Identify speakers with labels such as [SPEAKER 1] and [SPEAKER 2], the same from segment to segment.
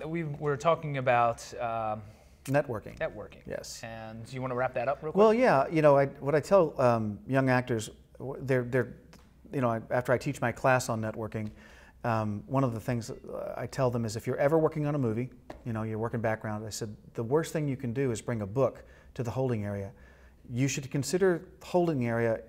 [SPEAKER 1] We were talking about
[SPEAKER 2] networking.
[SPEAKER 1] Networking.
[SPEAKER 2] Yes.
[SPEAKER 1] And do you want to wrap that up real quick?
[SPEAKER 2] Well, yeah. You know, what I tell young actors, after I teach my class on networking, one of the things I tell them is if you're ever working on a movie, you're working background, I said, the worst thing you can do is bring a book to the holding area. You should consider the holding area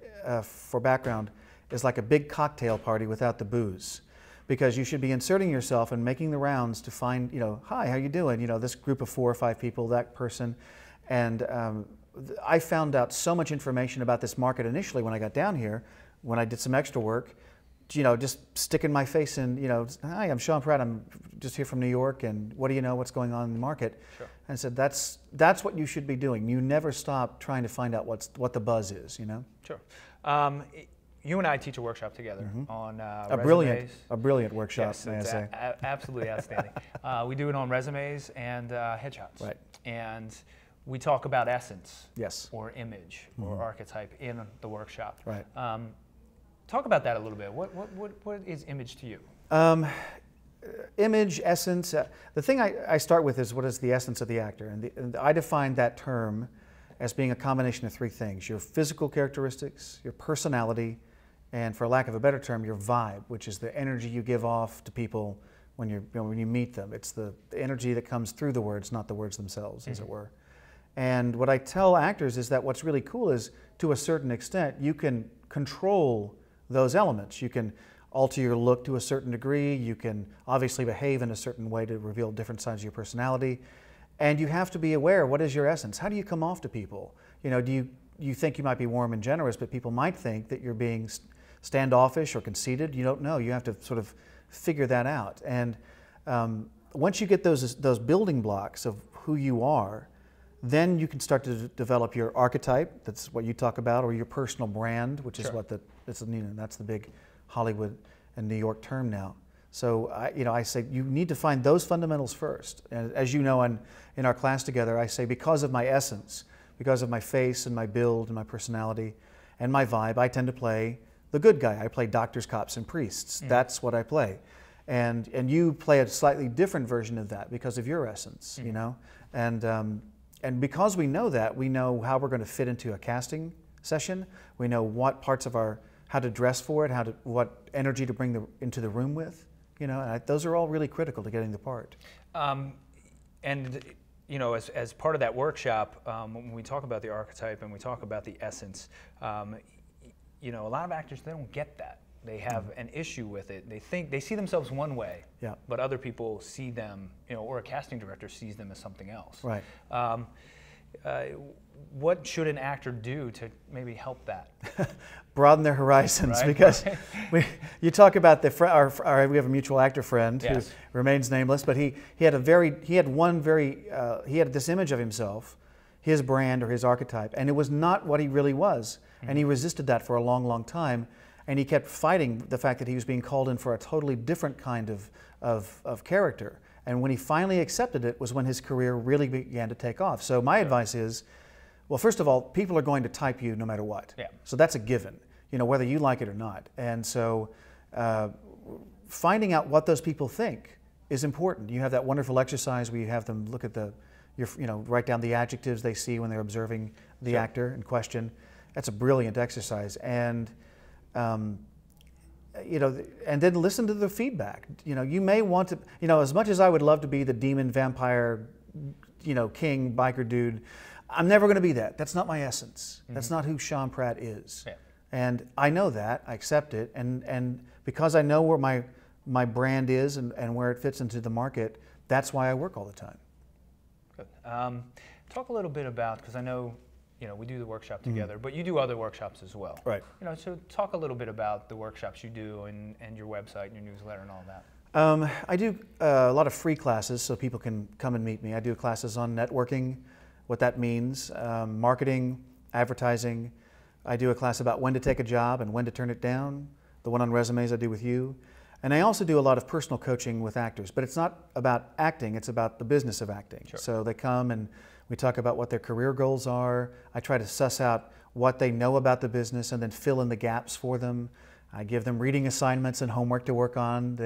[SPEAKER 2] for background is like a big cocktail party without the booze. Because you should be inserting yourself and making the rounds to find, hi, how you doing? This group of 4 or 5 people, that person. And I found out so much information about this market initially when I got down here, when I did some extra work, just sticking my face in, hi, I'm Sean Pratt, I'm just here from New York, and what do you know, what's going on in the market?
[SPEAKER 1] Sure.
[SPEAKER 2] And I said, that's what you should be doing. You never stop trying to find out what the buzz is,
[SPEAKER 1] Sure. You and I teach a workshop together on
[SPEAKER 2] resumes. A brilliant workshop,
[SPEAKER 1] yes,
[SPEAKER 2] may I say.
[SPEAKER 1] Absolutely outstanding. We do it on resumes and headshots.
[SPEAKER 2] Right.
[SPEAKER 1] And we talk about essence,
[SPEAKER 2] yes,
[SPEAKER 1] or image, or archetype in the workshop.
[SPEAKER 2] Right.
[SPEAKER 1] Talk about that a little bit. What is image to you?
[SPEAKER 2] Image, essence. The thing I start with is what is the essence of the actor, and I define that term as being a combination of 3 things: your physical characteristics, your personality, and for lack of a better term, your vibe, which is the energy you give off to people when you meet them. It's the energy that comes through the words, not the words themselves, as it were. And what I tell actors is that what's really cool is, to a certain extent, you can control those elements. You can alter your look to a certain degree. You can obviously behave in a certain way to reveal different sides of your personality. And you have to be aware, what is your essence? How do you come off to people? Do you think you might be warm and generous, but people might think that you're being standoffish or conceited? You don't know. You have to sort of figure that out. And once you get those building blocks of who you are, then you can start to develop your archetype. That's what you talk about, or your personal brand, which is what that's the big Hollywood and New York term now. So I say you need to find those fundamentals first. And as you know, in our class together, I say because of my essence, because of my face and my build and my personality and my vibe, I tend to play the good guy. I play doctors, cops, and priests. That's what I play. And you play a slightly different version of that because of your essence, And because we know that, we know how we're going to fit into a casting session. We know what parts of how to dress for it, what energy to bring into the room with. Those are all really critical to getting the part.
[SPEAKER 1] As part of that workshop, when we talk about the archetype and we talk about the essence, a lot of actors, they don't get that. They have an issue with it. They see themselves one way, but other people see them, or a casting director sees them as something else.
[SPEAKER 2] Right.
[SPEAKER 1] What should an actor do to maybe help that?
[SPEAKER 2] Broaden their horizons, right? Because you talk about we have a mutual actor friend who remains nameless, but he had this image of himself, his brand or his archetype, and it was not what he really was, and he resisted that for a long, long time. And he kept fighting the fact that he was being called in for a totally different kind of character. And when he finally accepted it was when his career really began to take off. So my advice is, well, first of all, people are going to type you no matter what. Yeah. So that's a given, whether you like it or not. And so finding out what those people think is important. You have that wonderful exercise where you have them look at write down the adjectives they see when they're observing the actor in question. That's a brilliant exercise. And and then listen to the feedback. You may want to, as much as I would love to be the demon vampire, king biker dude, I'm never going to be that. That's not my essence. That's not who Sean Pratt is. Yeah. And I know that, I accept it, and because I know where my brand is and where it fits into the market, that's why I work all the time.
[SPEAKER 1] Good. Talk a little bit about, because I know we do the workshop together, but you do other workshops as well.
[SPEAKER 2] Right.
[SPEAKER 1] So talk a little bit about the workshops you do and your website and your newsletter and all that.
[SPEAKER 2] I do a lot of free classes so people can come and meet me. I do classes on networking, what that means, marketing, advertising. I do a class about when to take a job and when to turn it down, the one on resumes I do with you. And I also do a lot of personal coaching with actors, but it's not about acting, it's about the business of acting. Sure. So they come and we talk about what their career goals are. I try to suss out what they know about the business and then fill in the gaps for them. I give them reading assignments and homework to work on.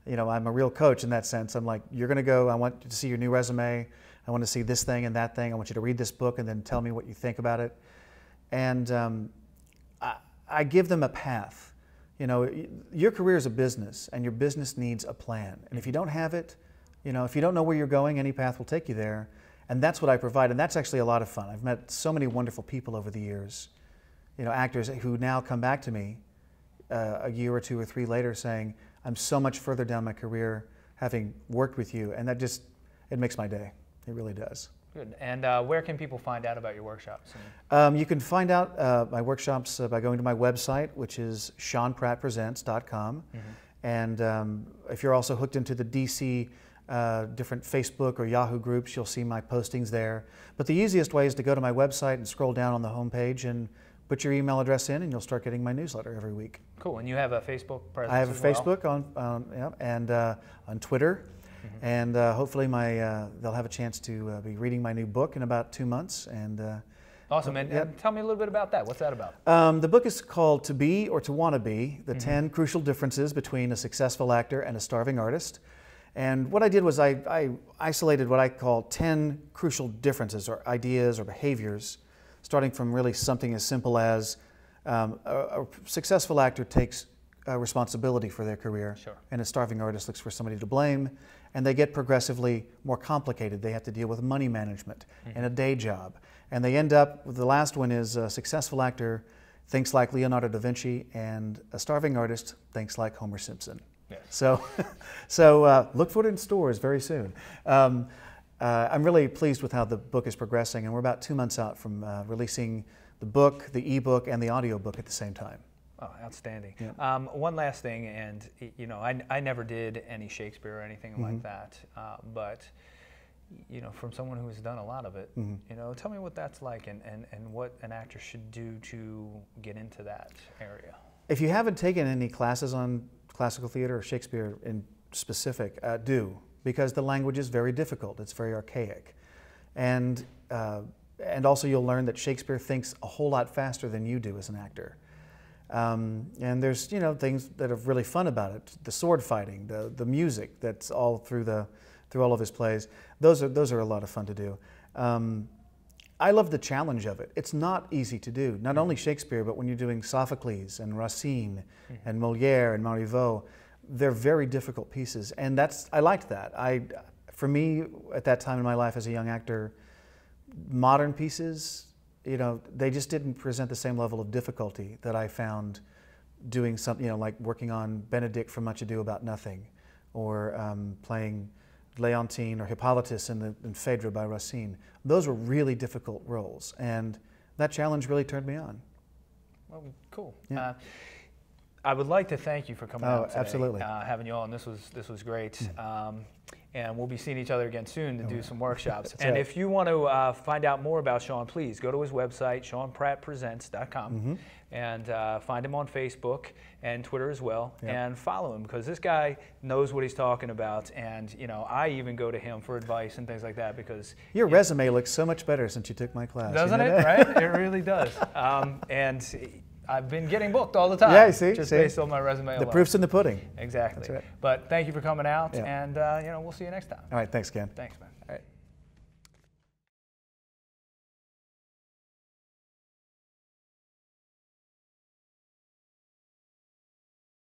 [SPEAKER 2] I'm a real coach in that sense. I'm like, you're going to go, I want to see your new resume. I want to see this thing and that thing. I want you to read this book and then tell me what you think about it. And I give them a path. Your career is a business, and your business needs a plan. And if you don't have it, if you don't know where you're going, any path will take you there. And that's what I provide, and that's actually a lot of fun. I've met so many wonderful people over the years, actors who now come back to me a year or two or three later saying, I'm so much further down my career having worked with you, and it makes my day. It really does.
[SPEAKER 1] Good. And where can people find out about your workshops?
[SPEAKER 2] You can find out my workshops by going to my website, which is SeanPrattPresents.com. And if you're also hooked into the DC different Facebook or Yahoo groups, you'll see my postings there. But the easiest way is to go to my website and scroll down on the homepage and put your email address in, and you'll start getting my newsletter every week.
[SPEAKER 1] Cool. And you have a Facebook presence?
[SPEAKER 2] I have a Facebook and on Twitter. And hopefully they'll have a chance to be reading my new book in about 2 months. And
[SPEAKER 1] awesome. And tell me a little bit about that. What's that about?
[SPEAKER 2] The book is called To Be or To Want to Be, the 10 Crucial Differences Between a Successful Actor and a Starving Artist. And what I did was I isolated what I call 10 crucial differences or ideas or behaviors, starting from really something as simple as a successful actor takes responsibility for their career, and a starving artist looks for somebody to blame, and they get progressively more complicated. They have to deal with money management and a day job, and they end up, the last one is a successful actor thinks like Leonardo da Vinci, and a starving artist thinks like Homer Simpson. Yes. So look for it in stores very soon. I'm really pleased with how the book is progressing, and we're about 2 months out from releasing the book, the ebook, and the audiobook at the same time.
[SPEAKER 1] Oh, outstanding.
[SPEAKER 2] Yeah.
[SPEAKER 1] One last thing, and I never did any Shakespeare or anything like that, but from someone who has done a lot of it, tell me what that's like and what an actor should do to get into that area.
[SPEAKER 2] If you haven't taken any classes on classical theater or Shakespeare in specific, do, because the language is very difficult. It's very archaic. And also you'll learn that Shakespeare thinks a whole lot faster than you do as an actor. And there's things that are really fun about it. The sword fighting, the music that's all through all of his plays. Those are a lot of fun to do. I love the challenge of it. It's not easy to do. Not only Shakespeare, but when you're doing Sophocles and Racine and Molière and Marivaux, they're very difficult pieces. And I liked that. For me, at that time in my life as a young actor, modern pieces, they just didn't present the same level of difficulty that I found doing something, like working on Benedict from Much Ado About Nothing, or playing Leontine or Hippolytus in Phaedra by Racine. Those were really difficult roles, and that challenge really turned me on.
[SPEAKER 1] Well, cool.
[SPEAKER 2] Yeah.
[SPEAKER 1] I would like to thank you for coming out today,
[SPEAKER 2] absolutely.
[SPEAKER 1] Having you on. This was great. And we'll be seeing each other again soon to do some workshops.
[SPEAKER 2] That's
[SPEAKER 1] and
[SPEAKER 2] right.
[SPEAKER 1] if you want to find out more about Sean, please go to his website, SeanPrattPresents.com, and find him on Facebook and Twitter as well, and follow him, because this guy knows what he's talking about. And I even go to him for advice and things like that, because
[SPEAKER 2] your resume looks so much better since you took my class.
[SPEAKER 1] Doesn't it? Right? It really does. And I've been getting booked all the time.
[SPEAKER 2] Yeah, see,
[SPEAKER 1] based on my resume alone.
[SPEAKER 2] The proof's in the pudding.
[SPEAKER 1] Exactly.
[SPEAKER 2] That's right.
[SPEAKER 1] But thank you for coming out, and we'll see you next time.
[SPEAKER 2] All right, thanks, Ken.
[SPEAKER 1] Thanks, man.
[SPEAKER 2] All right.